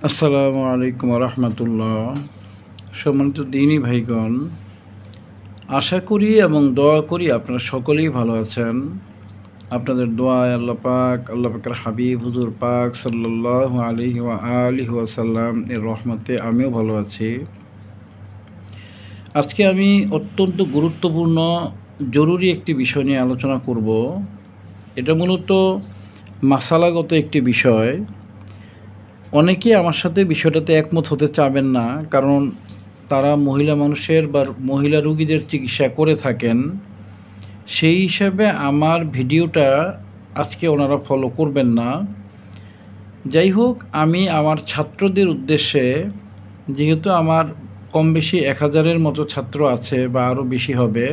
আসসালামু আলাইকুম রহমতুল্লাহ। সম্মানিত দিনী ভাইগণ, আশা করি এবং দোয়া করি আপনারা সকলেই ভালো আছেন। আপনাদের দোয়ায় আল্লাহ পাকের হাবিব হুজুর পাক সাল্লাল্লাহু আলাইহি ওয়া আলিহি ওয়াসাল্লাম এর রহমতে আমিও ভালো আছি। আজকে আমি অত্যন্ত গুরুত্বপূর্ণ জরুরি একটি বিষয় নিয়ে আলোচনা করব। এটা মূলত মাসালাগত একটি বিষয়। অনেকেই আমার সাথে বিষয়টাতে একমত হতে চাবেন না, কারণ তারা মহিলা মানুষের বা মহিলা রোগীদের চিকিৎসা করে থাকেন। সেই হিসাবে আমার ভিডিওটা আজকে ওনারা ফলো করবেন না। যাই হোক, আমি আমার ছাত্রদের উদ্দেশ্যে, যেহেতু আমার কম বেশি 1000-এর মতো ছাত্র আছে বা আরও বেশি হবে,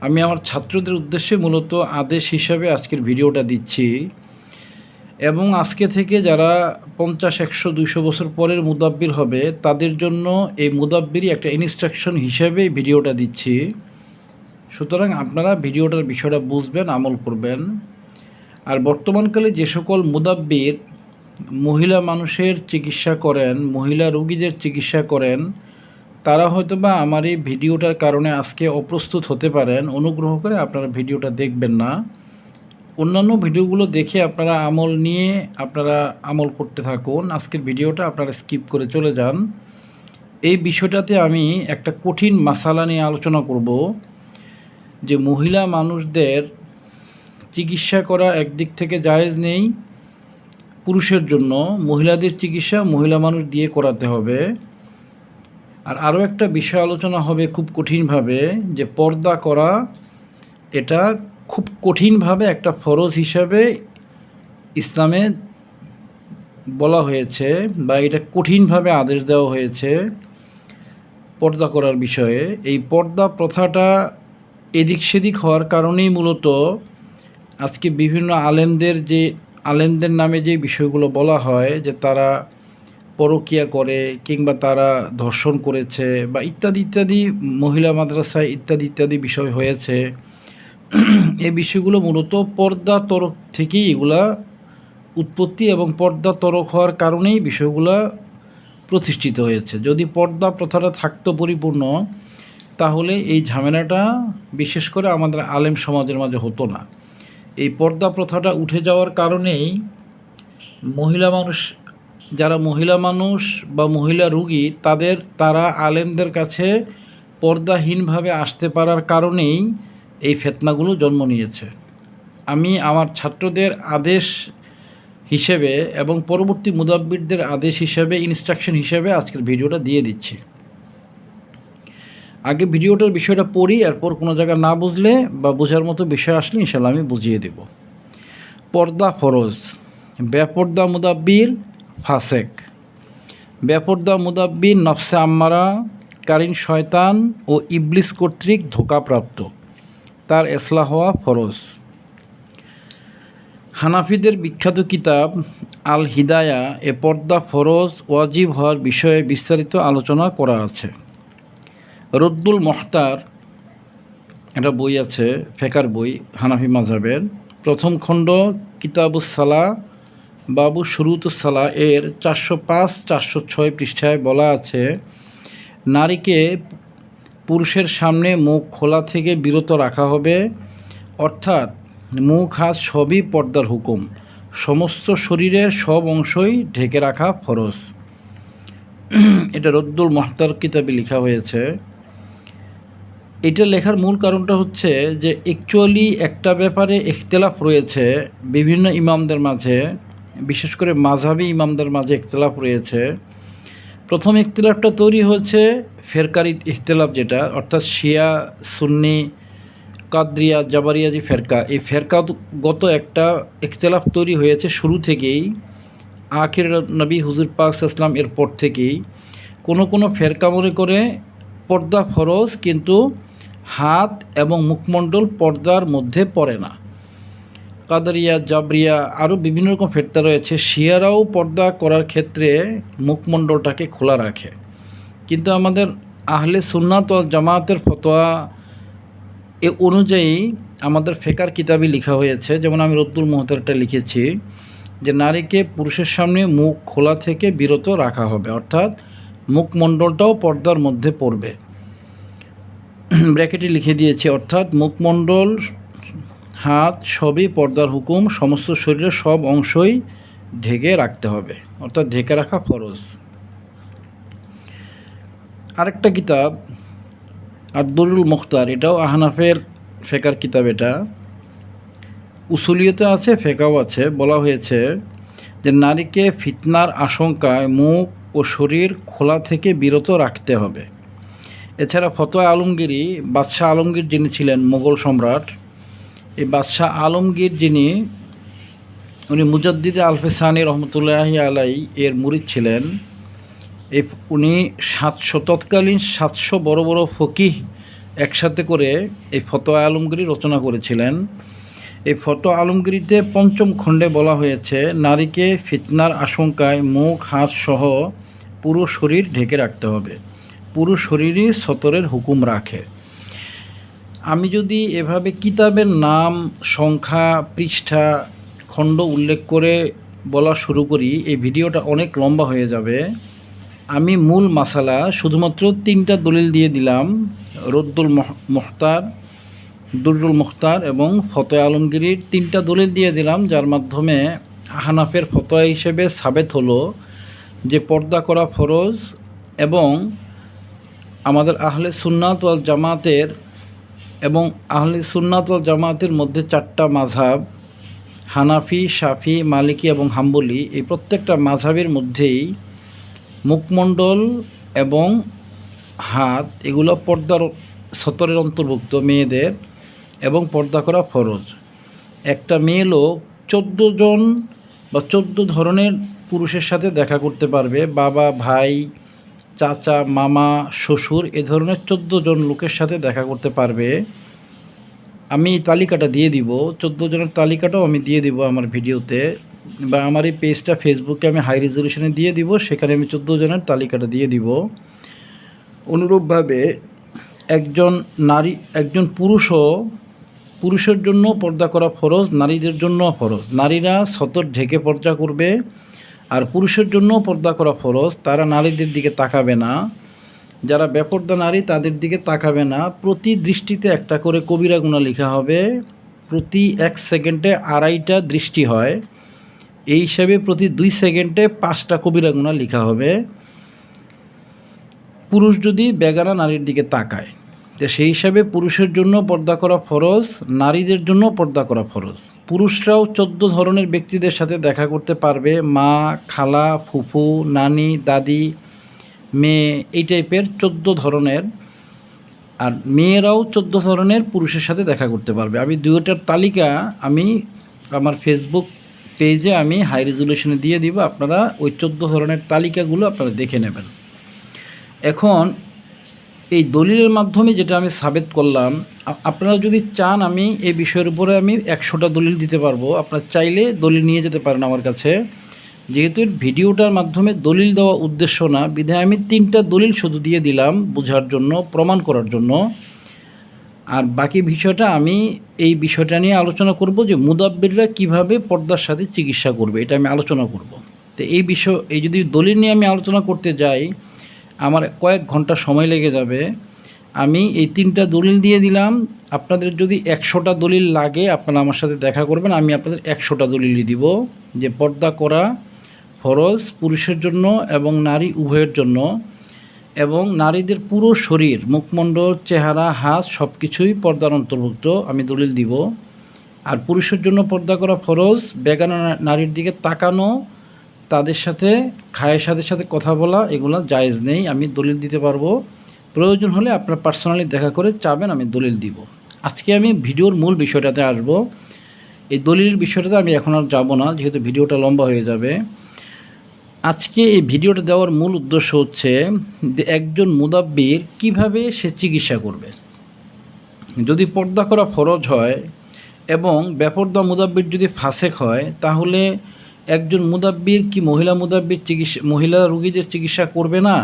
আমি আমার ছাত্রদের উদ্দেশ্যে মূলত আদেশ হিসাবে আজকের ভিডিওটা দিচ্ছি। এবং আজকে থেকে যারা 50, 100, 200 বছর পরের মুদাব্বির হবে, তাদের জন্য এই মুদাব্বিরই একটা ইনস্ট্রাকশন হিসেবে ভিডিওটা দিচ্ছি। সুতরাং আপনারা ভিডিওটার বিষয়টা বুঝবেন, আমল করবেন। আর বর্তমানকালে যে সকল মুদাব্বির মহিলা মানুষের চিকিৎসা করেন, মহিলা রোগীদের চিকিৎসা করেন, তারা হয়তোবা আমার এই ভিডিওটার কারণে আজকে অপ্রস্তুত হতে পারেন। অনুগ্রহ করে আপনারা ভিডিওটা দেখবেন না। অন্যান্য ভিডিওগুলো দেখে আপনারা আমল করতে থাকুন। আজকের ভিডিওটা আপনারা স্কিপ করে চলে যান। এই বিষয়টাতে আমি একটা কঠিন মাসালা নিয়ে আলোচনা করব, যে মহিলা মানুষদের চিকিৎসা করা একদিক থেকে জায়েজ নেই পুরুষের জন্য, মহিলাদের চিকিৎসা মহিলা মানুষ দিয়ে করাতে হবে। আর আরও একটা বিষয় আলোচনা হবে খুব কঠিনভাবে, যে পর্দা করা এটা খুব কঠিনভাবে একটা ফরজ হিসাবে ইসলামে বলা হয়েছে, বা এটা কঠিনভাবে আদেশ দেওয়া হয়েছে পর্দা করার বিষয়ে। এই পর্দা প্রথাটা এদিক সেদিক হওয়ার কারণেই মূলত আজকে বিভিন্ন আলেমদের নামে যে বিষয়গুলো বলা হয়, যে তারা পরকীয়া করে কিংবা তারা ধর্ষণ করেছে বা ইত্যাদি ইত্যাদি, মহিলা মাদ্রাসায় ইত্যাদি বিষয় হয়েছে। এই বিষয়গুলো মূলত পর্দা তরক থেকেই এগুলা উৎপত্তি, এবং পর্দা তরক হওয়ার কারণেই বিষয়গুলো প্রতিষ্ঠিত হয়েছে। যদি পর্দা প্রথাটা থাকতো পরিপূর্ণ, তাহলে এই ঝামেলাটা বিশেষ করে আমাদের আলেম সমাজের মাঝে হতো না। এই পর্দা প্রথাটা উঠে যাওয়ার কারণেই যারা মহিলা মানুষ বা মহিলা রোগী, তারা আলেমদের কাছে পর্দাহীনভাবে আসতে পারার কারণেই এই ফিতনাগুলো জন্ম নিয়েছে। আমি আমার ছাত্রদের আদেশ হিসেবে এবং পরবর্তী মুদাব্বিরদের আদেশ হিসেবে, ইনস্ট্রাকশন হিসেবে আজকের ভিডিওটা দিয়ে দিচ্ছি। আগে ভিডিওটার বিষয়টা পড়ি, এরপর কোনো জায়গা না বুঝলে বা বোঝার মতো বিষয় আসলে ইনশাল্লাহ আমি বুঝিয়ে দেব। পর্দা ফরজ, বেপর্দা মুদাব্বির ফাসেক। বেপর্দা মুদাব্বির নফসে আম্মারা, কারিন শয়তান ও ইবলিস কর্তৃক ধোঁকাপ্রাপ্ত, তার ইসলাহ হওয়া ফরজ। হানাফিদের বিখ্যাত কিতাব আল হিদায়া এ পর্দা ফরজ ওয়াজিব হওয়ার বিষয়ে বিস্তারিত আলোচনা করা আছে। রদ্দুল মুখতার, একটা বই আছে, ফেকার বই হানাফি মাযহাবের, প্রথম খণ্ড কিতাবুস সালাহ বাবু শুরুতুস সালাহ এর 405-406 পৃষ্ঠায় বলা আছে, নারীকে পুরুষের সামনে মুখ খোলা থেকে বিরত রাখা হবে, অর্থাৎ মুখ হাত সবই পর্দার হুকুম, সমস্ত শরীরের সব অংশই ঢেকে রাখা ফরজ। এটা রদ্দুল মুখতার কিতাবে লেখা হয়েছে। এটা লেখার মূল কারণটা হচ্ছে যে অ্যাকচুয়ালি একটা ব্যাপারে ইখতিলাফ রয়েছে বিভিন্ন ইমামদের মাঝে, বিশেষ করে মাযহাবি ইমামদের মাঝে ইখতিলাফ রয়েছে। প্রথম ইখতিলাফটা তৈরি হয়েছে ফেরকার ইখতিলাফ, যেটা অর্থাৎ শিয়া, সুন্নি, কাদরিয়া, জাবারিয়া যে ফেরকা, এই ফেরকাগত একটা ইখতিলাফ তৈরি হয়েছে শুরু থেকেই, আখির নবী হুজুর পাক সাল্লাল্লাহু আলাইহি ওয়াসাল্লাম এর পর থেকেই। কোনো ফেরকা মনে করে পর্দা ফরজ, কিন্তু হাত এবং মুখমণ্ডল পর্দার মধ্যে পড়ে না। কাদরিয়া, জাবরিয়া, আরও বিভিন্ন রকম ফেরকা রয়েছে। শিয়ারাও পর্দা করার ক্ষেত্রে মুখমণ্ডলটাকে খোলা রাখে, কিন্তু আমাদের আহলে সুন্নাত ওয়াল জামাতের ফতোয়া এ অনুযায়ী আমাদের ফেকার কিতাবে লেখা হয়েছে, যেমন আমি রদ্দুল মুখতারটা লিখেছি, যে নারীকে পুরুষের সামনে মুখ খোলা থেকে বিরত রাখা হবে, অর্থাৎ মুখমণ্ডলটাও পর্দার মধ্যে পড়বে। ব্র্যাকেটে লিখে দিয়েছি, অর্থাৎ মুখমণ্ডল, হাত সবই পর্দার হুকুম, সমস্ত শরীরের সব অংশই ঢেকে রাখতে হবে, অর্থাৎ ঢেকে রাখা ফরজ। আরেকটা কিতাব আদ-দুরুল মুখতার, এটাও আহনাফের ফেকার কিতাব। এটা উসুলিয়তে আছে, ফেকাও আছে। বলা হয়েছে যে নারীকে ফিতনার আশঙ্কায় মুখ ও শরীর খোলা থেকে বিরত রাখতে হবে। এছাড়া ফতোয়া আলমগীরি, বাদশাহ আলমগীর যিনি ছিলেন মোগল সম্রাট, এই বাদশাহ আলমগীর উনি মুজাদ্দিদে আলফে সানি রহমতুল্লাহি আলাই এর মুরিদ ছিলেন। উনি 700 তৎকালীন 700 বড় বড় ফকিহ একসাথে করে এই ফতোয়া আলমগীরি রচনা করেছিলেন। এই ফতোয়া আলমগীরিতে 5ম খণ্ডে বলা হয়েছে নারীকে ফিতনার আশঙ্কায় মুখ হাত সহ পুরো শরীর ঢেকে রাখতে হবে, পুরো শরীরই সতরের হুকুম রাখে। আমি যদি এভাবে কিতাবের নাম, সংখ্যা, পৃষ্ঠা, খণ্ড উল্লেখ করে বলা শুরু করি, এই ভিডিওটা অনেক লম্বা হয়ে যাবে। আমি মূল মাসালা শুধুমাত্র 3টা দলিল দিয়ে দিলাম, রদ্দুল মুখতার, দুরুল মুখতার এবং ফতোয়া আলমগীরির 3টা দলিল দিয়ে দিলাম, যার মাধ্যমে আহনাফের ফতোয়া হিসেবে সাবেত হলো যে পর্দা করা ফরজ। এবং আমাদের আহলে সুন্নাত ওয়াল জামাতের মধ্যে 4টা মাযহাব, হানাফি, শাফি, মালিকি এবং হাম্বলি, এই প্রত্যেকটা মাযহাবের মধ্যেই মুখমণ্ডল এবং হাত এগুলো পর্দার সতরের অন্তর্ভুক্ত মেয়েদের, এবং পর্দা করা ফরজ। একটা মেয়ে লোক 14 জন বা 14 ধরনের পুরুষের সাথে দেখা করতে পারবে। বাবা, ভাই, চাচা, মামা, শ্বশুর, এ ধরনের 14 জন লোকের সাথে দেখা করতে পারবে। আমি এই তালিকাটা দিয়ে দিব, 14 জনের তালিকাটাও আমি দিয়ে দিব আমার ভিডিওতে, বা আমার এই পেজটা ফেসবুকে আমি হাই রেজলিউশনে দিয়ে দিব, সেখানে আমি 14 জনের তালিকাটা দিয়ে দিব। অনুরূপভাবে একজন পুরুষের জন্য পর্দা করা ফরজ, নারীদের জন্য ফরজ। নারীরা সতর ঢেকে পর্দা করবে, আর পুরুষের জন্য পর্দা করা ফরজ। তারা নারীদের দিকে তাকাবে না, যারা বেপর্দা নারী তাদের দিকে তাকাবে না। প্রতি দৃষ্টিতে একটা করে কবিরা গুনাহ লেখা হবে। প্রতি 1 সেকেন্ডে 2.5টা দৃষ্টি হয়, এই হিসাবে প্রতি 2 সেকেন্ডে 5টা কবিরা গুনাহ লেখা হবে পুরুষ যদি বেগানা নারীর দিকে তাকায়। তো সেই হিসাবে পুরুষের জন্য পর্দা করা ফরজ, নারীদের জন্য পর্দা করা ফরজ। পুরুষরাও 14 ধরনের ব্যক্তিদের সাথে দেখা করতে পারবে, মা, খালা, ফুফু, নানি, দাদি, মেয়ে, এই টাইপের 14 ধরনের। আর মেয়েরাও 14 ধরনের পুরুষের সাথে দেখা করতে পারবে। আমি 2টার তালিকা আমি আমার ফেসবুক পেজে আমি হাই রেজলিউশনে দিয়ে দিব, আপনারা ওই 14 ধরনের তালিকাগুলো আপনারা দেখে নেবেন। এখন এই দলিলের মাধ্যমে যেটা আমি সাবেত করলাম, আপনারা যদি চান আমি এই বিষয়ের উপরে আমি 100টা দলিল দিতে পারবো। আপনারা চাইলে দলিল নিয়ে যেতে পারেন আমার কাছে। যেহেতু ভিডিওটার মাধ্যমে দলিল দেওয়া উদ্দেশ্য না, বিধায় আমি 3টা দলিল শুধু দিয়ে দিলাম বোঝার জন্য, প্রমাণ করার জন্য। আর বাকি বিষয়টা আমি এই বিষয়টা নিয়ে আলোচনা করব যে মুদাব্বিররা কিভাবে পর্দার সাথে চিকিৎসা করবে, এটা আমি আলোচনা করব। তো এই যদি দলিল নিয়ে আমি আলোচনা করতে যাই, আমার কয়েক ঘন্টা সময় লেগে যাবে। আমি এই 3টা দলিল দিয়ে দিলাম। আপনাদের যদি 100টা দলিল লাগে আপনারা আমার সাথে দেখা করবেন, আমি আপনাদের 100টা দলিলই দিব যে পর্দা করা ফরজ পুরুষের জন্য এবং নারী উভয়ের জন্য, এবং নারীদের পুরো শরীর, মুখমণ্ডল, চেহারা, হাত সব কিছুই পর্দার অন্তর্ভুক্ত, আমি দলিল দিব। আর পুরুষের জন্য পর্দা করা ফরজ, বেগানা নারীর দিকে তাকানো, তাদের সাথে খায়েশাদের সাথে কথা বলা, এগুলো জায়েজ নেই, আমি দলিল দিতে পারবো। প্রয়োজন হলে আপনারা পার্সোনালি দেখা করে চাবেন আমি দলিল দিব। আজকে আমি ভিডিওর মূল বিষয়টাতে আসব। এই দলিলের বিষয়টাতে আমি এখন আর যাব না, যেহেতু ভিডিওটা লম্বা হয়ে যাবে। আজকে এই ভিডিওটা দেওয়ার মূল উদ্দেশ্য হচ্ছে যে একজন মুদাব্বির কিভাবে সে চিকিৎসা করবে। যদি পর্দা করা ফরজ হয় এবং বেপর্দা মুদাব্বির যদি ফাসেক হয়, তাহলে একজন মুদাব্বির কি মহিলা রোগীদের চিকিৎসা করবে না,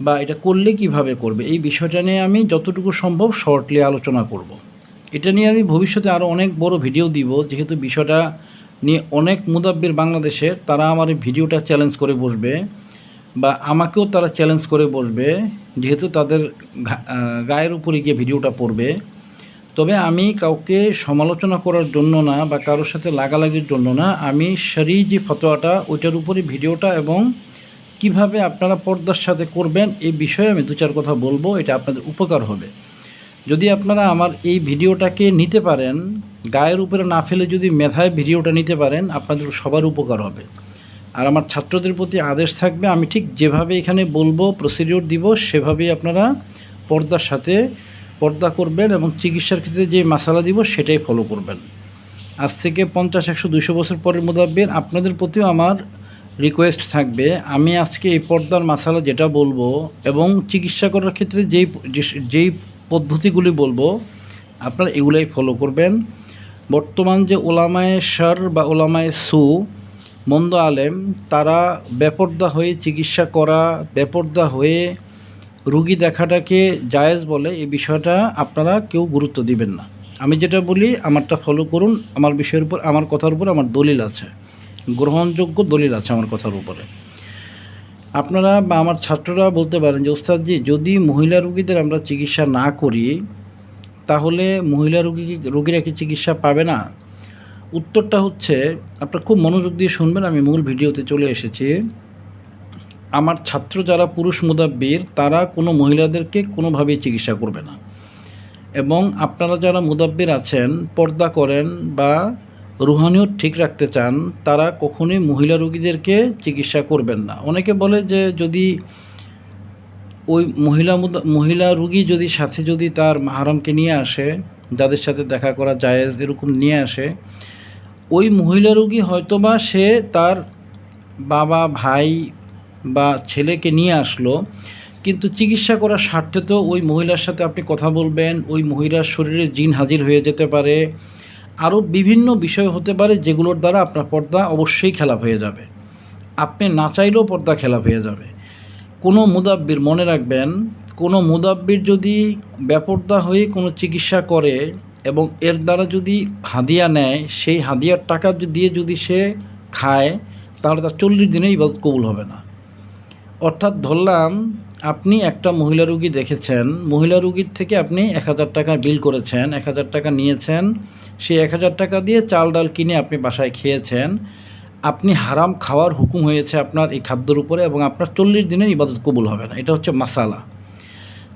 বা এটা করলে কিভাবে করবে, এই বিষয়টা নিয়ে আমি যতটুকু সম্ভব শর্টলি আলোচনা করব। এটা নিয়ে আমি ভবিষ্যতে আরও অনেক বড় ভিডিও দিব, যেহেতু বিষয়টা নিয়ে অনেক মুদাব্বির বাংলাদেশের, তারা আমার এই ভিডিওটা চ্যালেঞ্জ করে বসবে বা আমাকেও তারা চ্যালেঞ্জ করে বসবে, যেহেতু তাদের গায়ের উপরে গিয়ে ভিডিওটা পড়বে। তবে আমি কাউকে সমালোচনা করার জন্য না বা কারোর সাথে লাগালাগির জন্য না, আমি শরঈ যে ফতোয়াটা ওইটার উপরে ভিডিওটা এবং কিভাবে আপনারা পর্দার সাথে করবেন এই বিষয়ে আমি 2-4 কথা বলবো, এটা আপনাদের উপকার হবে। যদি আপনারা আমার এই ভিডিওটাকে নিতে পারেন, গায়ের উপরে না ফেলে যদি মেধায় ভিডিওটা নিতে পারেন, আপনাদের সবার উপকার হবে। আর আমার ছাত্রদের প্রতি আদেশ থাকবে, আমি ঠিক যেভাবে এখানে বলবো, প্রসিডিওর দিব, সেভাবেই আপনারা পর্দার সাথে পর্দা করবেন এবং চিকিৎসার ক্ষেত্রে যে মাসালা দিব সেটাই ফলো করবেন। আজ থেকে 50, 100, 200 বছর পরের মুদাব্বির আপনাদের প্রতিও আমার রিকোয়েস্ট থাকবে, আমি আজকে এই পর্দার মাসালা যেটা বলবো এবং চিকিৎসা করার ক্ষেত্রে যেই পদ্ধতিগুলি বলবো আপনারা এগুলাই ফলো করবেন। বর্তমান যে ওলামায়ে শার বা ওলামায়ে সু, মন্দ আলেম, তারা বেপর্দা হয়ে চিকিৎসা করা, বেপর্দা হয়ে রুগী দেখাটাকে জায়েজ বলে, এই বিষয়টা আপনারা কেউ গুরুত্ব দিবেন না। আমি যেটা বলি আমারটা ফলো করুন, আমার বিষয়ের উপর, আমার কথার উপর আমার দলিল আছে, গ্রহণযোগ্য দলিল আছে আমার কথার উপরে। আপনারা বা আমার ছাত্ররা বলতে পারেন যে ওস্তাদজি, যদি মহিলা রুগীদের আমরা চিকিৎসা না করি তাহলে মহিলা রুগীরা কি চিকিৎসা পাবে না? উত্তরটা হচ্ছে, আপনারা খুব মনোযোগ দিয়ে শুনবেন, আমি মূল ভিডিওতে চলে এসেছি। আমার ছাত্র যারা পুরুষ মুদাব্বির, তারা কোনো মহিলাদেরকে কোনোভাবেই চিকিৎসা করবে না। এবং আপনারা যারা মুদাব্বির আছেন, পর্দা করেন বা রুহানিয়ত ঠিক রাখতে চান, তারা কখনোই মহিলা রোগীদেরকে চিকিৎসা করবেন না। অনেকে বলে যে যদি ওই মহিলা রুগী যদি সাথে যদি তার মাহরামকে নিয়ে আসে, যাদের সাথে দেখা করা জায়েজ এরকম নিয়ে আসে, ওই মহিলা রুগী হয়তোবা সে তার বাবা, ভাই বা ছেলেকে নিয়ে আসলো, কিন্তু চিকিৎসা করার স্বার্থে তো ওই মহিলার সাথে আপনি কথা বলবেন, ওই মহিলার শরীরে জিন হাজির হয়ে যেতে পারে, আরও বিভিন্ন বিষয় হতে পারে যেগুলোর দ্বারা আপনার পর্দা অবশ্যই খেলাপ হয়ে যাবে। আপনি না চাইলেও পর্দা খেলাপ হয়ে যাবে। কোনো মুদাব্বির, মনে রাখবেন, কোনো মুদাব্বির যদি বেপর্দা হয়ে কোনো চিকিৎসা করে এবং এর দ্বারা যদি হাদিয়া নেয়, সেই হাদিয়ার টাকা দিয়ে যদি সে খায়, তাহলে তার 40 দিনে ইবাদত কবুল হবে না। অর্থাৎ ধরলাম আপনি একটা মহিলা রুগী দেখেছেন, মহিলা রুগীর থেকে আপনি 1000 টাকা বিল করেছেন, 1000 টাকা নিয়েছেন, সেই 1000 টাকা দিয়ে চাল ডাল কিনে আপনি বাসায় খেয়েছেন, আপনি হারাম খাওয়ার হুকুম হয়েছে আপনার এই খাদ্যের উপরে এবং আপনার 40 দিনের ইবাদত কবুল হবে না। এটা হচ্ছে মাসালা।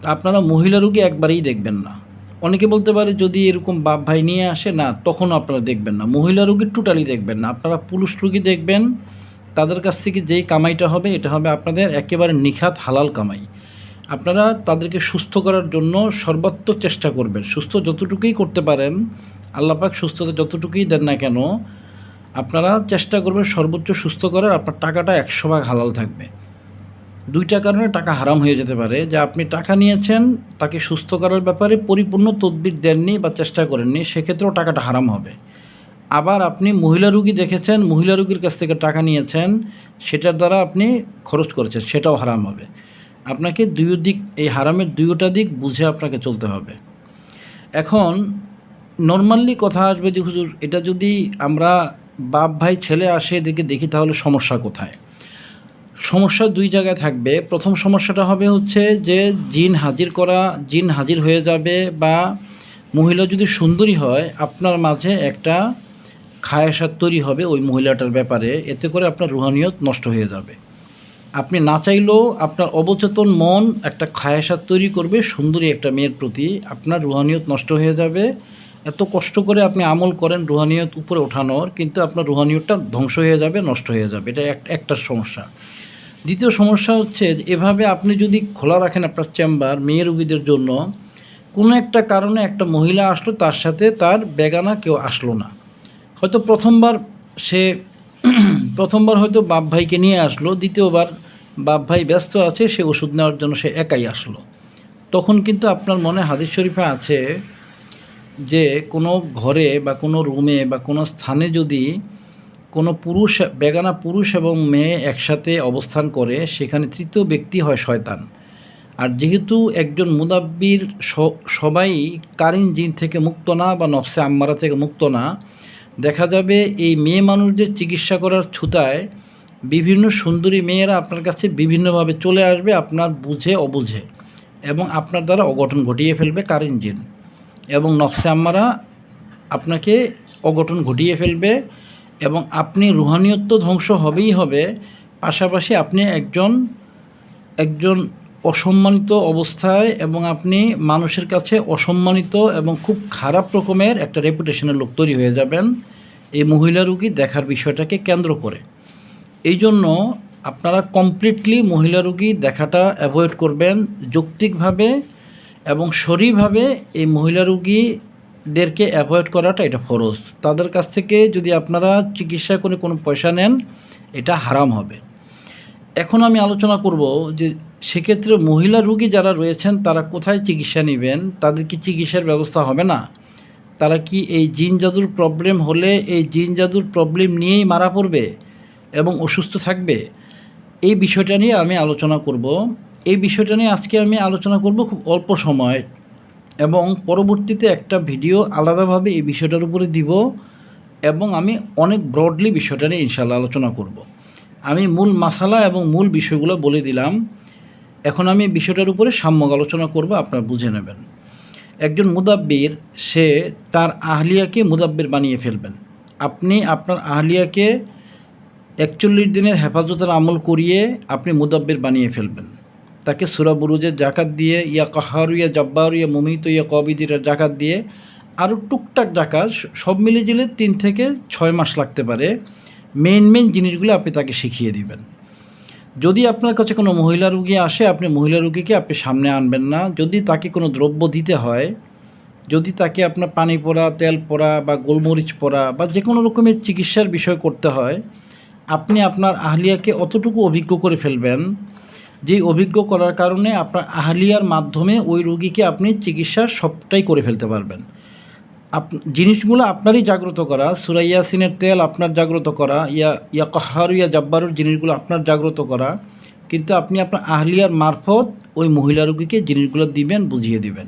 তা আপনারা মহিলা রুগী একবারেই দেখবেন না। অনেকে বলতে পারে যদি এরকম বাপ ভাই নিয়ে আসে, না, তখনও আপনারা দেখবেন না। মহিলা রুগীর টোটালি দেখবেন না, আপনারা পুরুষ রুগী দেখবেন। তাদের কাছ থেকে যেই কামাইটা হবে, এটা হবে আপনাদের একেবারে নিখাত হালাল কামাই। আপনারা তাদেরকে সুস্থ করার জন্য সর্বাত্মক চেষ্টা করবেন, সুস্থ যতটুকুই করতে পারেন, আল্লাহ পাক সুস্থতা যতটুকুই দেন না কেন, আপনারা চেষ্টা করবেন সর্বোচ্চ সুস্থ করার। আপনার টাকাটা 100 ভাগ হালাল থাকবে। 2টা কারণে টাকা হারাম হয়ে যেতে পারে, যে আপনি টাকা নিয়েছেন, তাকে সুস্থ করার ব্যাপারে পরিপূর্ণ তদবির দেননি বা চেষ্টা করেননি, সেক্ষেত্রেও টাকাটা হারাম হবে। আবার আপনি মহিলা রুগী দেখেছেন, মহিলা রুগীর কাছ থেকে টাকা নিয়েছেন, সেটার দ্বারা আপনি খরচ করেছেন, সেটাও হারাম হবে। আপনাকে দিক, এই হারামের 2টা দিক বুঝে আপনাকে চলতে হবে। এখন নর্মালি কথা আসবে যে হুজুর, এটা যদি আমরা বাপ ভাই ছেলে আসে এদেরকে দেখি তাহলে সমস্যা কোথায়? সমস্যা 2 জায়গায় থাকবে। প্রথম সমস্যাটা হবে হচ্ছে যে জিন হাজির হয়ে যাবে, বা মহিলা যদি সুন্দরী হয়, আপনার মাঝে একটা খায়েশাত তৈরি হবে ওই মহিলাটার ব্যাপারে, এতে করে আপনার রুহানিয়ত নষ্ট হয়ে যাবে। আপনি না চাইলেও আপনার অবচেতন মন একটা খায়েশাত তৈরি করবে সুন্দরী একটা মেয়ের প্রতি, আপনার রুহানিয়ত নষ্ট হয়ে যাবে। এত কষ্ট করে আপনি আমল করেন রুহানিয়ত উপরে ওঠানোর, কিন্তু আপনার রুহানিয়তটা ধ্বংস হয়ে যাবে, নষ্ট হয়ে যাবে। এটা একটা সমস্যা। দ্বিতীয় সমস্যা হচ্ছে যে এভাবে আপনি যদি খোলা রাখেন আপনার চেম্বার মেয়ে রোগীদের জন্য, কোনো একটা কারণে একটা মহিলা আসলো, তার সাথে তার বেগানা কেউ আসলো না, হয়তো প্রথমবার হয়তো বাপ ভাইকে নিয়ে আসলো, দ্বিতীয়বার বাপ ভাই ব্যস্ত আছে, সে ওষুধ নেওয়ার জন্য সে একাই আসলো। তখন কিন্তু আপনার মনে হাদিস শরীফে আছে যে কোনো ঘরে বা কোনো রুমে বা কোনো স্থানে যদি কোনো বেগানা পুরুষ এবং মেয়ে একসাথে অবস্থান করে, সেখানে তৃতীয় ব্যক্তি হয় শয়তান। আর যেহেতু একজন মুদাব্বির সবাই কারিন জিন থেকে মুক্ত না বা নফসে আম্মারা থেকে মুক্ত না, দেখা যাবে এই মেয়ে মানুষদের চিকিৎসা করার ছুতায় বিভিন্ন সুন্দরী মেয়েরা আপনার কাছে বিভিন্নভাবে চলে আসবে আপনার বুঝে অবুঝে, এবং আপনার দ্বারা অঘটন ঘটিয়ে ফেলবে কারিন জিন এবং নফসে আম্মারা আপনাকে অঘটন ঘটিয়ে ফেলবে, এবং আপনি রুহানিয়ত ধ্বংস হবেই হবে, পাশাপাশি আপনি একজন অসম্মানিত অবস্থায় এবং আপনি মানুষের কাছে অসম্মানিত এবং খুব খারাপ রকমের একটা রেপুটেশনের লোক তৈরি হয়ে যাবেন এই মহিলা রোগী দেখার বিষয়টাকে কেন্দ্র করে। এই জন্য আপনারা কমপ্লিটলি মহিলা রোগী দেখাটা অ্যাভয়েড করবেন যৌক্তিকভাবে এবং সরিভাবে। এই মহিলা রোগীদেরকে অ্যাভয়েড করাটা এটা ফরজ। তাদের কাছ থেকে যদি আপনারা চিকিৎসা করে কোনো পয়সা নেন, এটা হারাম হবে। এখন আমি আলোচনা করব যে সেক্ষেত্রে মহিলা রোগী যারা রয়েছেন তারা কোথায় চিকিৎসা নেবেন, তাদের কি চিকিৎসার ব্যবস্থা হবে না? তারা কি এই জিন জাদুর প্রবলেম হলে এই জিন জাদুর প্রবলেম নিয়েই মারা পড়বে এবং অসুস্থ থাকবে? এই বিষয়টা নিয়ে আমি আলোচনা করব। এই বিষয়টা নিয়ে আজকে আমি আলোচনা করব খুব অল্প সময়, এবং পরবর্তীতে একটা ভিডিও আলাদাভাবে এই বিষয়টার উপরে দিব, এবং আমি অনেক ব্রডলি বিষয়টা নিয়ে ইনশাআল্লাহ আলোচনা করব। আমি মূল মাসালা এবং মূল বিষয়গুলো বলে দিলাম। এখন আমি বিষয়টার উপরে সাম্যক আলোচনা করব, আপনারা বুঝে নেবেন। একজন মুদাব্বির সে তার আহলিয়াকে মুদাব্বির বানিয়ে ফেলবেন। আপনি আপনার আহলিয়াকে 41 দিনের হেফাজতের আমল করিয়ে আপনি মুদাব্বির বানিয়ে ফেলবেন। তাকে সূরা বুরুজের জাকাত দিয়ে, ইয়া কাহারু ইয়া জব্বারু ইয়া মুমিত ইয়া কবিদির জাকাত দিয়ে, আরও টুকটাক জাকাত, সব মিলে জিলে 3 থেকে 6 মাস লাগতে পারে। মেইন জিনিসগুলো আপনি তাকে শিখিয়ে দিবেন। যদি আপনার কাছে কোনো মহিলা রোগী আসে, আপনি মহিলা রোগীকে আপনি সামনে আনবেন না। যদি তাকে কোনো দ্রব্য দিতে হয়, যদি তাকে আপনার পানি পড়া, তেল পড়া বা গোলমরিচ পড়া বা যে কোনো রকমের চিকিৎসার বিষয় করতে হয়, আপনি আপনার আহলিয়াকে অতটুকু অভিজ্ঞ করে ফেলবেন, যেই অভিজ্ঞ করার কারণে আপনার আহলিয়ার মাধ্যমে ওই রোগীকে আপনি চিকিৎসা সবটাই করে ফেলতে পারবেন। জিনিসগুলো আপনারই জাগ্রত করা, সূরা ইয়াসিনের তেল আপনার জাগ্রত করা, ইয়া কাহারু ইয়া জব্বারুর জিনিসগুলো আপনার জাগ্রত করা, কিন্তু আপনি আপনার আহলিয়ার মারফত ওই মহিলা রোগীকে জিনিসগুলো দিবেন, বুঝিয়ে দিবেন।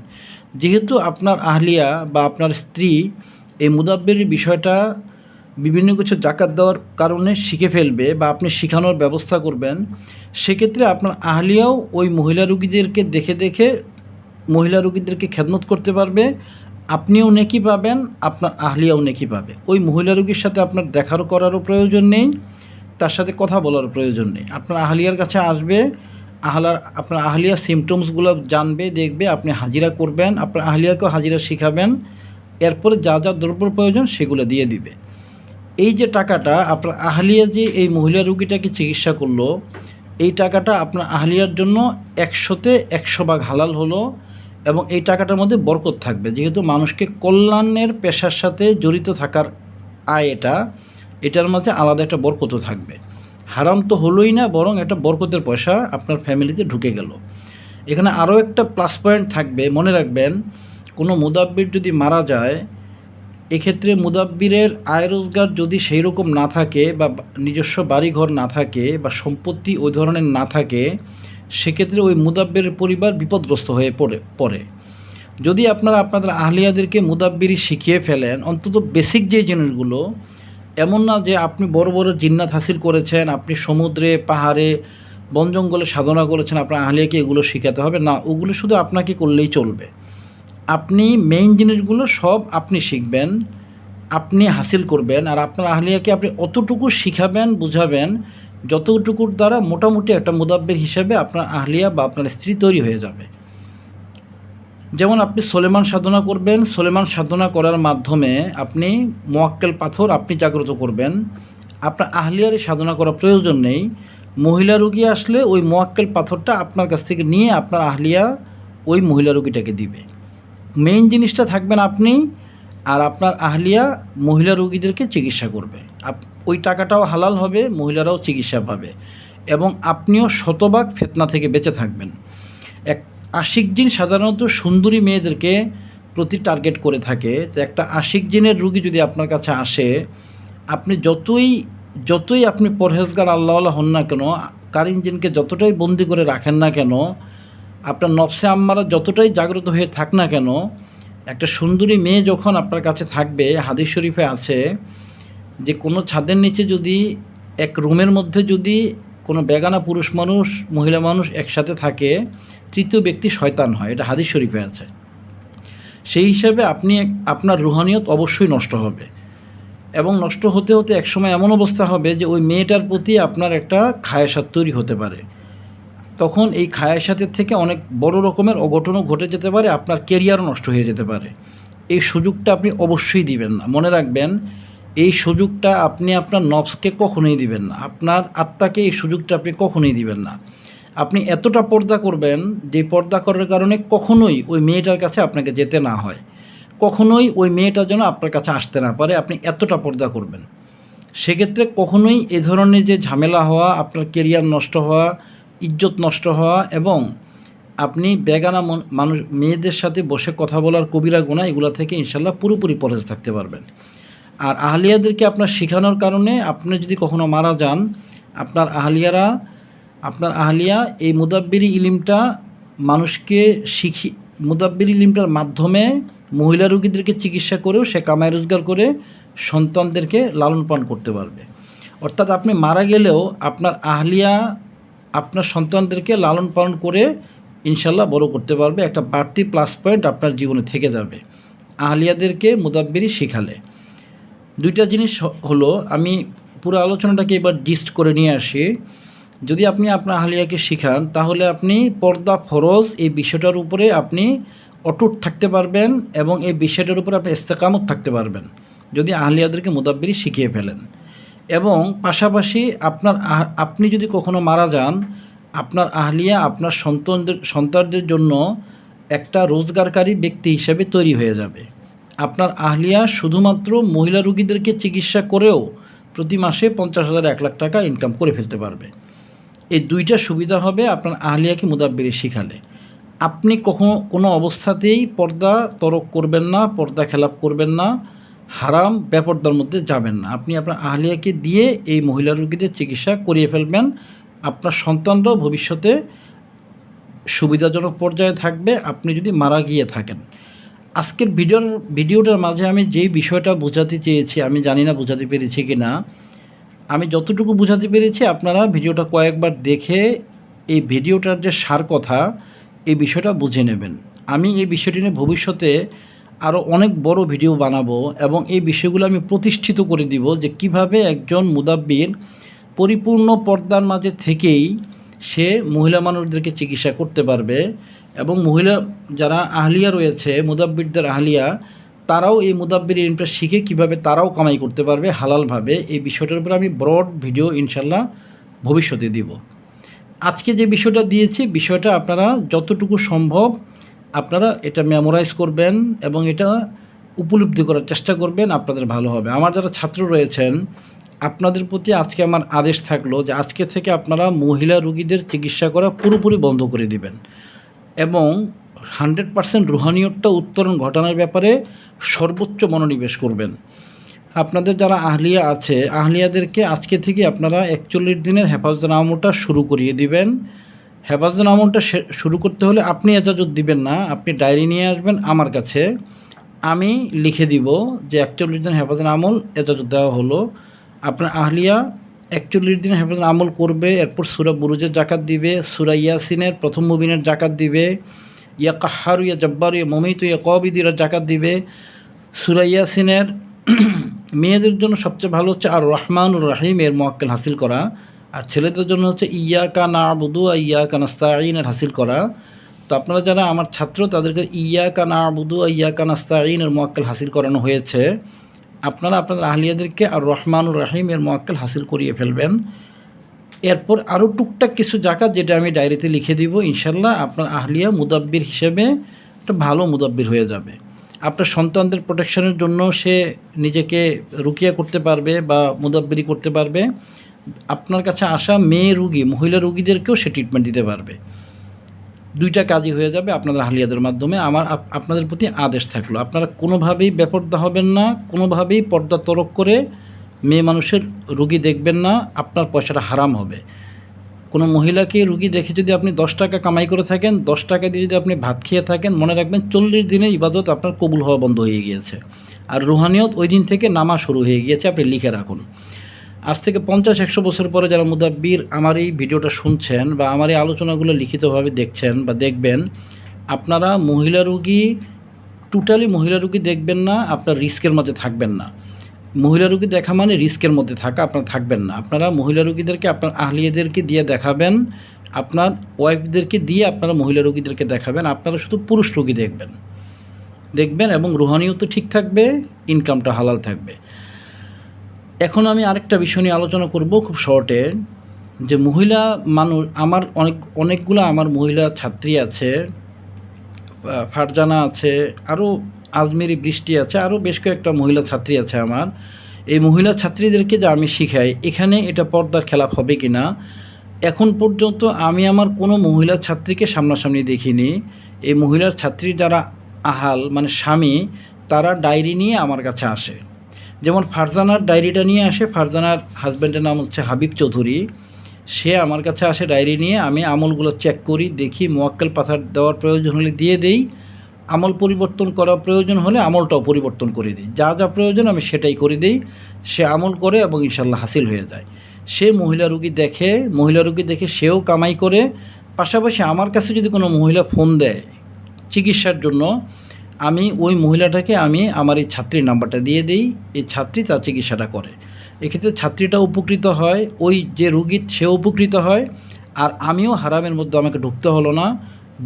যেহেতু আপনার আহলিয়া বা আপনার স্ত্রী এই মুদাব্বির বিষয়টা বিভিন্ন কিছু জাকাত দেওয়ার কারণে শিখে ফেলবে বা আপনি শেখানোর ব্যবস্থা করবেন, সেক্ষেত্রে আপনার আহলিয়াও ওই মহিলা রোগীদেরকে দেখে দেখে মহিলা রোগীদেরকে খেদমত করতে পারবে। আপনিও নেকি পাবেন, আপনার আহলিয়াও নেকি পাবে। ওই মহিলা রোগীর সাথে আপনার দেখারও করারও প্রয়োজন নেই, তার সাথে কথা বলার প্রয়োজন নেই। আপনার আহলিয়ার কাছে আসবে, আপনার আহলিয়ার সিমটমসগুলো জানবে, দেখবে, আপনি হাজিরা করবেন, আপনার আহলিয়াকেও হাজিরা শেখাবেন। এরপরে যা যা দ্রব্য প্রয়োজন সেগুলো দিয়ে দিবে। এই যে টাকাটা আপনার আহলিয়া যে এই মহিলা রোগীটাকে চিকিৎসা করলো, এই টাকাটা আপনার আহলিয়ার জন্য 100-তে 100 ভাগ হালাল হলো, এবং এই টাকাটার মধ্যে বরকত থাকবে। যেহেতু মানুষকে কল্যাণের পেশার সাথে জড়িত থাকার আয় এটার মাঝে আলাদা একটা বরকতও থাকবে। হারাম তো হলোই না, বরং একটা বরকতের পয়সা আপনার ফ্যামিলিতে ঢুকে গেল। এখানে আরও একটা প্লাস পয়েন্ট থাকবে, মনে রাখবেন, কোনো মুদাব্বির যদি মারা যায়, এক্ষেত্রে মুদাব্বিরের আয় রোজগার যদি সেই রকম না থাকে বা নিজস্ব বাড়িঘর না থাকে বা সম্পত্তি ওই ধরনের না থাকে, সেক্ষেত্রে ওই মুদাব্বিরের পরিবার বিপদগ্রস্ত হয়ে পড়ে। যদি আপনারা আপনাদের আহলিয়াদেরকে মুদাব্বিরি শিখিয়ে ফেলেন, অন্তত বেসিক যে জিনিসগুলো, এমন না যে আপনি বড় বড় জিন্নাত হাসিল করেছেন, আপনি সমুদ্রে পাহাড়ে বন জঙ্গলে সাধনা করেছেন, আপনার আহলিয়াকে এগুলো শেখাতে হবে না। ওগুলো শুধু আপনাকে করলেই চলবে। আপনি মেইন জিনিসগুলো সব আপনি শিখবেন, আপনি হাসিল করবেন, আর আপনার আহলিয়াকে আপনি অতটুকু শিখাবেন, বুঝাবেন যতটুকুর দ্বারা মোটামুটি একটা মুদাব্বির হিসেবে আপনার আহলিয়া বা আপনার স্ত্রী তৈরি হয়ে যাবে। যেমন আপনি সুলেমান সাধনা করবেন, সুলেমান সাধনা করার মাধ্যমে আপনি মোয়াক্কেল পাথর আপনি জাগ্রত করবেন। আপনার আহলিয়ারই সাধনা করার প্রয়োজন নেই। মহিলা রোগী আসলে ওই মোয়াক্কেল পাথরটা আপনার কাছ থেকে নিয়ে আপনার আহলিয়া ওই মহিলা রোগীটাকে দিবে। মেইন জিনিসটা থাকবেন আপনি, আর আপনার আহলিয়া মহিলা রোগীদেরকে চিকিৎসা করবে। ওই টাকাটাও হালাল হবে, মহিলারাও চিকিৎসা পাবে, এবং আপনিও শতভাগ ফিতনা থেকে বেঁচে থাকবেন। আশিক জিন সাধারণত সুন্দরী মেয়েদেরকে প্রতি টার্গেট করে থাকে। তো একটা আশিক জিনের রোগী যদি আপনার কাছে আসে, আপনি যতই আপনি পরহেজগার আল্লাহওয়ালা হন না কেন, কারিন জিনকে যতটাই বন্দি করে রাখেন না কেন, আপনার নফসে আম্মারা যতটাই জাগ্রত হয়ে থাক না কেন, একটা সুন্দরী মেয়ে যখন আপনার কাছে থাকবে, হাদিস শরীফে আছে যে কোনো ছাদের নিচে যদি এক রুমের মধ্যে যদি কোনো বেগানা পুরুষ মানুষ মহিলা মানুষ একসাথে থাকে, তৃতীয় ব্যক্তি শয়তান হয়, এটা হাদিস শরীফে আছে। সেই হিসাবে আপনার রুহানিয়ত অবশ্যই নষ্ট হবে, এবং নষ্ট হতে হতে একসময় এমন অবস্থা হবে যে ওই মেয়েটার প্রতি আপনার একটা খায়াসাত তৈরি হতে পারে। তখন এই খায়াসাতের থেকে অনেক বড় রকমের অঘটনও ঘটে যেতে পারে, আপনার কেরিয়ারও নষ্ট হয়ে যেতে পারে। এই সুযোগটা আপনি অবশ্যই দিবেন না। মনে রাখবেন, এই সুযোগটা আপনি আপনার নফসকে কখনোই দিবেন না, আপনার আত্মাকে এই সুযোগটা আপনি কখনোই দিবেন না। আপনি এতটা পর্দা করবেন যে পর্দা করার কারণে কখনোই ওই মেয়েটার কাছে আপনাকে যেতে না হয়, কখনোই ওই মেয়েটা যেন আপনার কাছে আসতে না পারে, আপনি এতটা পর্দা করবেন। সেক্ষেত্রে কখনোই এ ধরনের যে ঝামেলা হওয়া, আপনার কেরিয়ার নষ্ট হওয়া, ইজ্জত নষ্ট হওয়া, এবং আপনি বেগানা মানুষ মেয়েদের সাথে বসে কথা বলার কবিরা গুনাহ, এগুলো থেকে ইনশাল্লাহ পুরোপুরি পরেজ থাকতে পারবেন। আর আহলিয়াদেরকে আপনার শেখানোর কারণে আপনি যদি কখনো মারা যান, আপনার আহলিয়া এই মুদাব্বিরি ইলিমটা মানুষকে মুদাব্বিরি ইলিমটার মাধ্যমে মহিলা রোগীদেরকে চিকিৎসা করেও সে কামাই রোজগার করে সন্তানদেরকে লালন পালন করতে পারবে। অর্থাৎ আপনি মারা গেলেও আপনার আহলিয়া আপনার সন্তানদেরকে লালন পালন করে ইনশাল্লাহ বড় করতে পারবে। একটা বাড়তি প্লাস পয়েন্ট আপনার জীবনে থেকে যাবে আহলিয়াদেরকে মুদাব্বিরি শেখালে। দুইটা জিনিস হলো, আমি পুরো আলোচনাটাকে এবার ডিস্ট করে নিয়ে আসি। যদি আপনি আপনার আহলিয়াকে শেখান, তাহলে আপনি পর্দা ফরজ এই বিষয়টার উপরে আপনি অটুট থাকতে পারবেন, এবং এই বিষয়টার উপরে আপনি ইস্তেকামত থাকতে পারবেন যদি আহলিয়াদেরকে মুদাব্বিরি শিখিয়ে ফেলেন। এবং পাশাপাশি আপনি যদি কখনো মারা যান, আপনার আহলিয়া আপনার সন্তানদের জন্য একটা রোজগারকারী ব্যক্তি হিসেবে তৈরি হয়ে যাবে। আপনার আহলিয়া শুধুমাত্র মহিলা রোগীদেরকে চিকিৎসা করেও প্রতি মাসে 50,000 1 লাখ টাকা ইনকাম করে ফেলতে পারবে। এই দুইটা সুবিধা হবে আপনার আহলিয়াকে মুদাব্বিরি শিখালে। আপনি কোনো অবস্থাতেই পর্দা তরক করবেন না, পর্দা খেলাপ করবেন না, হারাম বেপর্দার মধ্যে যাবেন না। আপনি আপনার আহলিয়াকে দিয়ে এই মহিলা রোগীদের চিকিৎসা করিয়ে ফেলবেন। আপনার সন্তানরাও ভবিষ্যতে সুবিধাজনক পর্যায়ে থাকবে আপনি যদি মারা গিয়ে থাকেন। আজকের ভিডিওটার মাঝে আমি যেই বিষয়টা বোঝাতে চেয়েছি, আমি জানি না বোঝাতে পেরেছি কি না। আমি যতটুকু বোঝাতে পেরেছি আপনারা ভিডিওটা কয়েকবার দেখে এই ভিডিওটার যে সার কথা, এই বিষয়টা বুঝে নেবেন। আমি এই বিষয়টি নিয়ে ভবিষ্যতে আরও অনেক বড় ভিডিও বানাবো, এবং এই বিষয়গুলো আমি প্রতিষ্ঠিত করে দিব যে কিভাবে একজন মুদাব্বির পরিপূর্ণ পর্দার মাঝে থেকেই সে মহিলা মানুষদেরকে চিকিৎসা করতে পারবে, এবং মহিলা যারা আহলিয়া রয়েছে, মুদাব্বিরদের আহলিয়া, তারাও এই মুদাব্বির ইলমটা শিখে কীভাবে তারাও কামাই করতে পারবে হালালভাবে। এই বিষয়টার উপরে আমি ব্রড ভিডিও ইনশাল্লাহ ভবিষ্যতে দিব। আজকে যে বিষয়টা দিয়েছি, বিষয়টা আপনারা যতটুকু সম্ভব আপনারা এটা মেমোরাইজ করবেন এবং এটা উপলব্ধি করার চেষ্টা করবেন, আপনাদের ভালো হবে। আমার যারা ছাত্র রয়েছেন, আপনাদের প্রতি আজকে আমার আদেশ থাকলো যে আজকে থেকে আপনারা মহিলা রোগীদের চিকিৎসা করা পুরোপুরি বন্ধ করে দিবেন, এবং 100% রুহানিয়তটা উত্তরণ ঘটানোর ব্যাপারে সর্বোচ্চ মনোনিবেশ করবেন। আপনাদের যারা আহলিয়া আছে, আহলিয়াদেরকে আজকে থেকে আপনারা 41 দিনের হেফাজতুল আমলটা শুরু করিয়ে দিবেন। হেফাজতুল আমলটা শুরু করতে হলে আপনি এজাজত দিবেন না, আপনি ডায়েরি নিয়ে আসবেন আমার কাছে, আমি লিখে দিব যে 41 দিন হেফাজতুল আমল এজাজত দেওয়া হলো। আপনার আহলিয়া 41 দিন হেফাজতুল আমল করবে, এরপর সূরা বুরুজের জাকাত দিবে, সূরা ইয়াসিনের প্রথম মুবিনের জাকাত দিবে, ইয়া কাহারু ইয়া জব্বারু ইয়া মুমিতু ইয়া কবিদির জাকাত দিবে। সূরা ইয়াসিনের মেয়েদের জন্য সবচেয়ে ভালো হচ্ছে আর রহমানুর রহিম এর মুআক্কেল হাসিল করা, আর ছেলেদের জন্য হচ্ছে ইয়াকা না'বুদু ওয়া ইয়াকা নাস্তাঈন এর হাসিল করা। তো আপনারা যারা আমার ছাত্র, তাদেরকে ইয়াকা না'বুদু ওয়া ইয়াকা নাস্তাঈন এর মুআক্কেল হাসিল করানো হয়েছে। আপনারা আপনাদের আহলিয়াদেরকে আর রহমানুর রহিম এর মুআক্কেল হাসিল করিয়ে ফেলবেন। এরপর আরও টুকটাক কিছু জাকাত যেটা আমি ডায়েরিতে লিখে দিব, ইনশাল্লাহ আপনার আহলিয়া মুদাব্বির হিসেবে একটা ভালো মুদাব্বির হয়ে যাবে। আপনার সন্তানদের প্রোটেকশনের জন্য সে নিজেকে রুকিয়া করতে পারবে বা মুদাব্বিরি করতে পারবে। আপনার কাছে আসা মেয়ে রুগী, মহিলা রুগীদেরকেও সে ট্রিটমেন্ট দিতে পারবে। দুইটা কাজই হয়ে যাবে আপনাদের আহলিয়াদের মাধ্যমে। আমার আপনাদের প্রতি আদেশ থাকলো, আপনারা কোনোভাবেই বেপর্দা হবেন না, কোনোভাবেই পর্দা তরক করে মেয়ে মানুষের রুগী দেখবেন না, আপনার পয়সাটা হারাম হবে। কোনো মহিলাকে রুগী দেখে যদি আপনি 10 টাকা কামাই করে থাকেন, 10 টাকা দিয়ে যদি আপনি ভাত খেয়ে থাকেন, মনে রাখবেন 40 দিনের ইবাদত আপনার কবুল হওয়া বন্ধ হয়ে গিয়েছে। আর রুহানিয়ত ওই দিন থেকে নামা শুরু হয়ে গিয়েছে, আপনি লিখে রাখুন। আজ থেকে 50-100 বছর পরে যারা মুদাব্বির আমার এই ভিডিওটা শুনছেন বা আমার এই আলোচনাগুলো লিখিতভাবে দেখছেন বা দেখবেন, আপনারা মহিলা রুগী টোটালি মহিলা রুগী দেখবেন না, আপনার রিস্কের মধ্যে থাকবেন না। মহিলা রুগী দেখা মানে রিস্কের মধ্যে থাকা, আপনারা থাকবেন না। আপনারা মহিলা রুগীদেরকে আপনার আহলিয়াদেরকে দিয়ে দেখাবেন, আপনার ওয়াইফদেরকে দিয়ে আপনারা মহিলা রুগীদেরকে দেখাবেন। আপনারা শুধু পুরুষ রুগী দেখবেন এবং রুহানিও তো ঠিক থাকবে, ইনকামটা হালাল থাকবে। এখন আমি আরেকটা বিষয় নিয়ে আলোচনা করব খুব শর্টে, যে মহিলা মানুষ আমার অনেকগুলো আমার মহিলা ছাত্রী আছে, ফারজানা আছে, আরও আজমেরি বৃষ্টি আছে, আরও বেশ কয়েকটা মহিলা ছাত্রী আছে আমার। এই মহিলা ছাত্রীদেরকে যে আমি শিখাই, এখানে এটা পর্দার খেলাপ হবে কি না, এখন পর্যন্ত আমি আমার কোনো মহিলা ছাত্রীকে সামনাসামনি দেখিনি। এই মহিলার ছাত্রী যারা আহাল মানে স্বামী, তারা ডায়েরি নিয়ে আমার কাছে আসে। যেমন ফারজানার ডায়েরিটা নিয়ে আসে, ফারজানার হাজব্যান্ডের নাম হচ্ছে হাবিব চৌধুরী, সে আমার কাছে আসে ডায়েরি নিয়ে। আমি আমলগুলো চেক করি, দেখি, মোয়াক্কেল পাথর দেওয়ার প্রয়োজন হলে দিয়ে দেই, আমল পরিবর্তন করার প্রয়োজন হলে আমলটাও পরিবর্তন করে দিই, যা যা প্রয়োজন আমি সেটাই করে দিই। সে আমল করে এবং ইনশাল্লাহ হাসিল হয়ে যায়। সে মহিলা রুগী দেখে সেও কামাই করে। পাশাপাশি আমার কাছে যদি কোনো মহিলা ফোন দেয় চিকিৎসার জন্য, আমি ওই মহিলাটাকে আমার এই ছাত্রীর নাম্বারটা দিয়ে দিই, এই ছাত্রী তার চিকিৎসাটা করে। এক্ষেত্রে ছাত্রীটা উপকৃত হয়, ওই যে রুগী সে উপকৃত হয়, আর আমিও হারামের মধ্যে আমাকে ঢুকতে হলো না,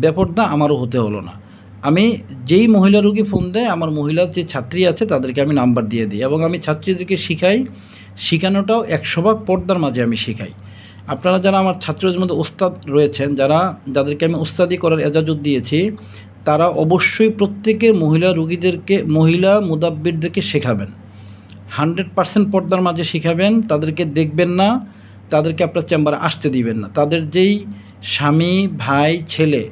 বেপরদা আমারও হতে হলো না। আমি যেই মহিলা রুগী ফোন দেয়, আমার মহিলার যে ছাত্রী আছে তাদেরকে আমি নাম্বার দিয়ে দিই এবং আমি ছাত্রীদেরকে শিখাই। শেখানোটাও 100% পর্দার মাঝে আমি শিখাই। আপনারা যারা আমার ছাত্রদের মধ্যে ওস্তাদ রয়েছেন, যাদেরকে আমি ওস্তাদি করার এজাজত দিয়েছি, তারা অবশ্যই প্রত্যেকে মহিলা মুদাব্বিরদেরকে শেখাবেন। 100% পর্দার মাঝে শেখাবেন। তাদেরকে দেখবেন না, তাদেরকে আপনার চেম্বারে আসতে দিবেন না। তাদের যেই স্বামী, ভাই, ছেলে,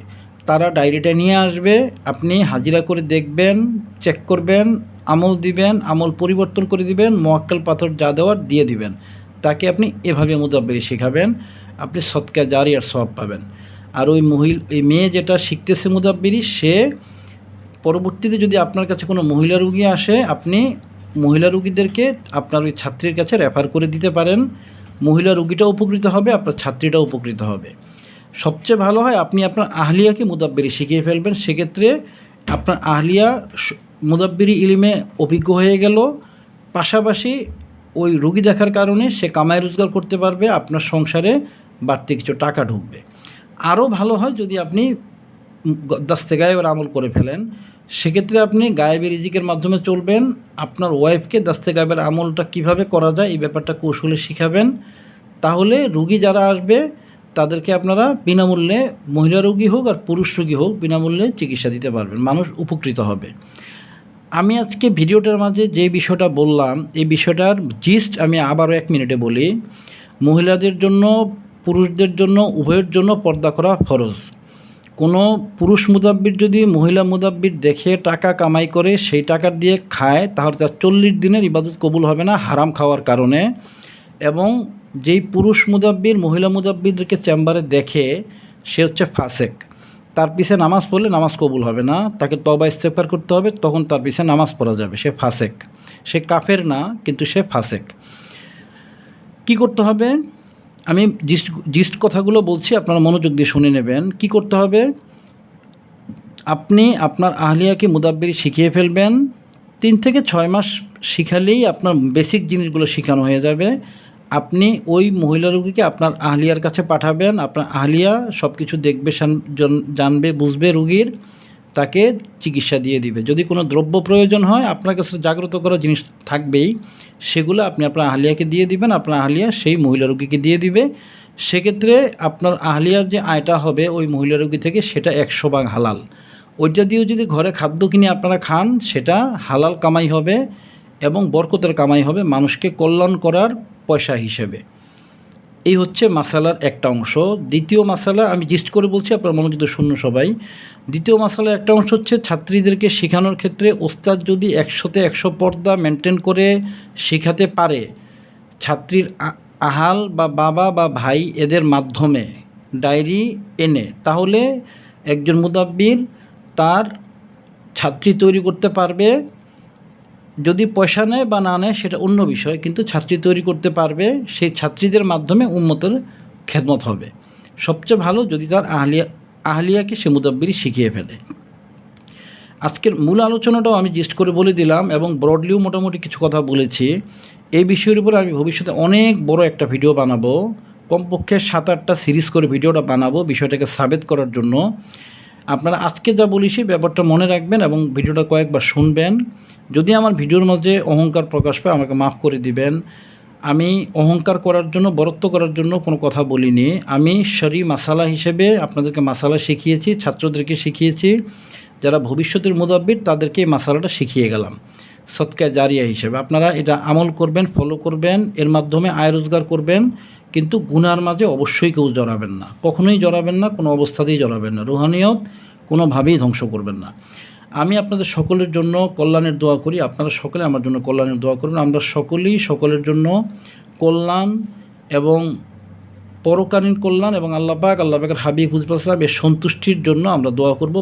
তারা ডায়েরিটা নিয়ে আসবে, আপনি হাজিরা করে দেখবেন, চেক করবেন, আমল দিবেন, আমল পরিবর্তন করে দিবেন, মোয়াক্কেল পাথর যা দেওয়ার দিয়ে দিবেন। তাকে আপনি এভাবে মুদাব্বিরি শেখাবেন, আপনি সদকা জারিয়ার সওয়াব পাবেন। আর ওই মেয়ে যেটা শিখতেছে মুদাব্বিরি, সে পরবর্তীতে যদি আপনার কাছে কোনো মহিলা রুগী আসে, আপনি মহিলা রুগীদেরকে আপনার ওই ছাত্রীর কাছে রেফার করে দিতে পারেন। মহিলা রুগীটাও উপকৃত হবে, আপনার ছাত্রীটাও উপকৃত হবে। সবচেয়ে ভালো হয় আপনি আপনার আহলিয়াকে মুদাব্বিরি শিখিয়ে ফেলবেন। সেক্ষেত্রে আপনার আহলিয়া মুদাব্বিরি ইলমে অভিজ্ঞ হয়ে গেল, পাশাপাশি ওই রুগী দেখার কারণে সে কামাই রোজগার করতে পারবে, আপনার সংসারে বাড়তি কিছু টাকা ঢুকবে। আরও ভালো হয় যদি আপনি দাস্তে গায়েবের আমল করে ফেলেন। সেক্ষেত্রে আপনি গায়েবের রিজিকের মাধ্যমে চলবেন, আপনার ওয়াইফকে দাস্তে গায়েবের আমলটা কিভাবে করা যায় এই ব্যাপারটা কৌশলে শিখাবেন। তাহলে রুগী যারা আসবে তাদেরকে আপনারা বিনামূল্যে, মহিলা রোগী হোক আর পুরুষ রোগী হোক, বিনামূল্যে চিকিৎসা দিতে পারবেন, মানুষ উপকৃত হবে। আমি আজকে ভিডিওটার মাঝে যে বিষয়টা বললাম, এই বিষয়টার জিস্ট আমি আবারও 1 মিনিটে বলি। মহিলাদের জন্য, পুরুষদের জন্য, উভয়ের জন্য পর্দা করা ফরজ। কোনো পুরুষ মুদাব্বির যদি মহিলা মুদাব্বির দেখে টাকা কামাই করে সেই টাকা দিয়ে খায়, তাহলে তার 40 দিনের ইবাদত কবুল হবে না হারাম খাওয়ার কারণে। এবং যেই পুরুষ মুদাব্বির মহিলা মুদাব্বিরদেরকে চেম্বারে দেখে, সে হচ্ছে ফাসেক। তার পিছে নামাজ পড়লে নামাজ কবুল হবে না, তাকে তওবা ইস্তেগফার করতে হবে, তখন তার পিছে নামাজ পড়া যাবে। সে ফাসেক, সে কাফের না, কিন্তু সে ফাসেক। কি করতে হবে? আমি জিস্ট কথাগুলো বলছি, আপনারা মনোযোগ দিয়ে শুনে নেবেন। কি করতে হবে? আপনি আপনার আহলিয়াকে মুদাব্বিরি শিখিয়ে ফেলবেন। 3 থেকে 6 মাস শিখালেই আপনার বেসিক জিনিসগুলো শেখানো হয়ে যাবে। আপনি ওই মহিলা রোগীকে আপনার আহলিয়ার কাছে পাঠাবেন, আপনার আহলিয়া সব কিছু দেখবে, জানবে, বুঝবে রোগীর, তাকে চিকিৎসা দিয়ে দিবে। যদি কোনো দ্রব্য প্রয়োজন হয়, আপনার কাছে জাগ্রত করা জিনিস থাকবেই, সেগুলো আপনি আপনার আহলিয়াকে দিয়ে দিবেন, আপনার আহলিয়া সেই মহিলা রোগীকে দিয়ে দিবে। সেক্ষেত্রে আপনার আহলিয়ার যে আয়টা হবে ওই মহিলা রোগী থেকে, সেটা 100 ভাগ হালাল। ওইটা দিয়েও যদি ঘরে খাদ্য কিনে আপনারা খান, সেটা হালাল কামাই হবে এবং বরকতের কামাই হবে, মানুষকে কল্যাণ করার পয়সা হিসেবে। এই হচ্ছে মাসালার একটা অংশ। দ্বিতীয় মাসালা আমি জিস্ট করে বলছি, আপনার মনোযোগ দিয়ে শুনুন সবাই। দ্বিতীয় মাসালার একটা অংশ হচ্ছে, ছাত্রীদেরকে শেখানোর ক্ষেত্রে ওস্তাদ যদি 100-তে 100 পর্দা মেনটেন করে শেখাতে পারে, ছাত্রীর আহাল বা বাবা বা ভাই এদের মাধ্যমে ডায়েরি এনে, তাহলে একজন মুদাব্বির তার ছাত্রী তৈরি করতে পারবে। যদি পয়সা নেয় বা না নেয় সেটা অন্য বিষয়, কিন্তু ছাত্রী তৈরি করতে পারবে। সেই ছাত্রীদের মাধ্যমে উম্মতের খেদমত হবে। সবচেয়ে ভালো যদি তার আহলিয়াকে সে মুদাব্বিরি শিখিয়ে ফেলে। আজকের মূল আলোচনাটাও আমি জিস্ট করে বলে দিলাম এবং ব্রডলিও মোটামুটি কিছু কথা বলেছি। এই বিষয়ের উপরে আমি ভবিষ্যতে অনেক বড় একটা ভিডিও বানাবো, কমপক্ষে 7-8টা সিরিজ করে ভিডিওটা বানাবো বিষয়টাকে সাবেত করার জন্য। আপনারা আজকে যা বলি সেই ব্যাপারটা মনে রাখবেন এবং ভিডিওটা কয়েকবার শুনবেন। যদি আমার ভিডিওর মাঝে অহংকার প্রকাশ পায় আমাকে মাফ করে দিবেন। আমি অহংকার করার জন্য, বরত্ব করার জন্য কোনো কথা বলিনি। আমি শরী মাসালা হিসেবে আপনাদেরকে মাসালা শিখিয়েছি, ছাত্রদেরকে শিখিয়েছি। যারা ভবিষ্যতের মুদাব্বির তাদেরকে এই মাসালাটা শিখিয়ে গেলাম সদকা জারিয়া হিসেবে। আপনারা এটা আমল করবেন, ফলো করবেন, এর মাধ্যমে আয় রোজগার করবেন, কিন্তু গুনার মাঝে অবশ্যই কেউ জড়াবেন না, কখনোই জড়াবেন না, কোনো অবস্থাতেই জড়াবেন না। রুহানিয়ত কোনোভাবেই ধ্বংস করবেন না। আমি আপনাদের সকলের জন্য কল্যাণের দোয়া করি, আপনারা সকলে আমার জন্য কল্যাণের দোয়া করবেন। আমরা সকলেই সকলের জন্য কল্যাণ এবং পরকালীন কল্যাণ এবং আল্লাহ পাকের হাবিব হুজুর সাল্লাল্লাহু এর সন্তুষ্টির জন্য আমরা দোয়া করব,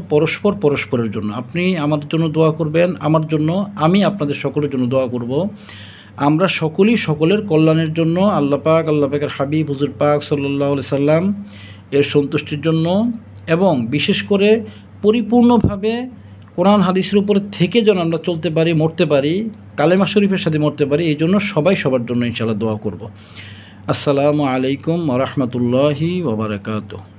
পরস্পরের জন্য। আপনি আমাদের জন্য দোয়া করবেন, আমার জন্য, আমি আপনাদের সকলের জন্য দোয়া করব। আমরা সকলেই সকলের কল্যাণের জন্য আল্লাহ পাকের হাবিব হুজুর পাক সাল্লাল্লাহু আলাইহি সাল্লাম এর সন্তুষ্টির জন্য, এবং বিশেষ করে পরিপূর্ণভাবে কোরআন হাদিসের উপরে থেকে যেন আমরা চলতে পারি, মরতে পারি, কালেমা শরীফের সাথে মরতে পারি, এই জন্য সবাই সবার জন্য ইনশাআল্লাহ দোয়া করব। আসসালামু আলাইকুম ওয়া রাহমাতুল্লাহি ওয়া বারাকাতুহু।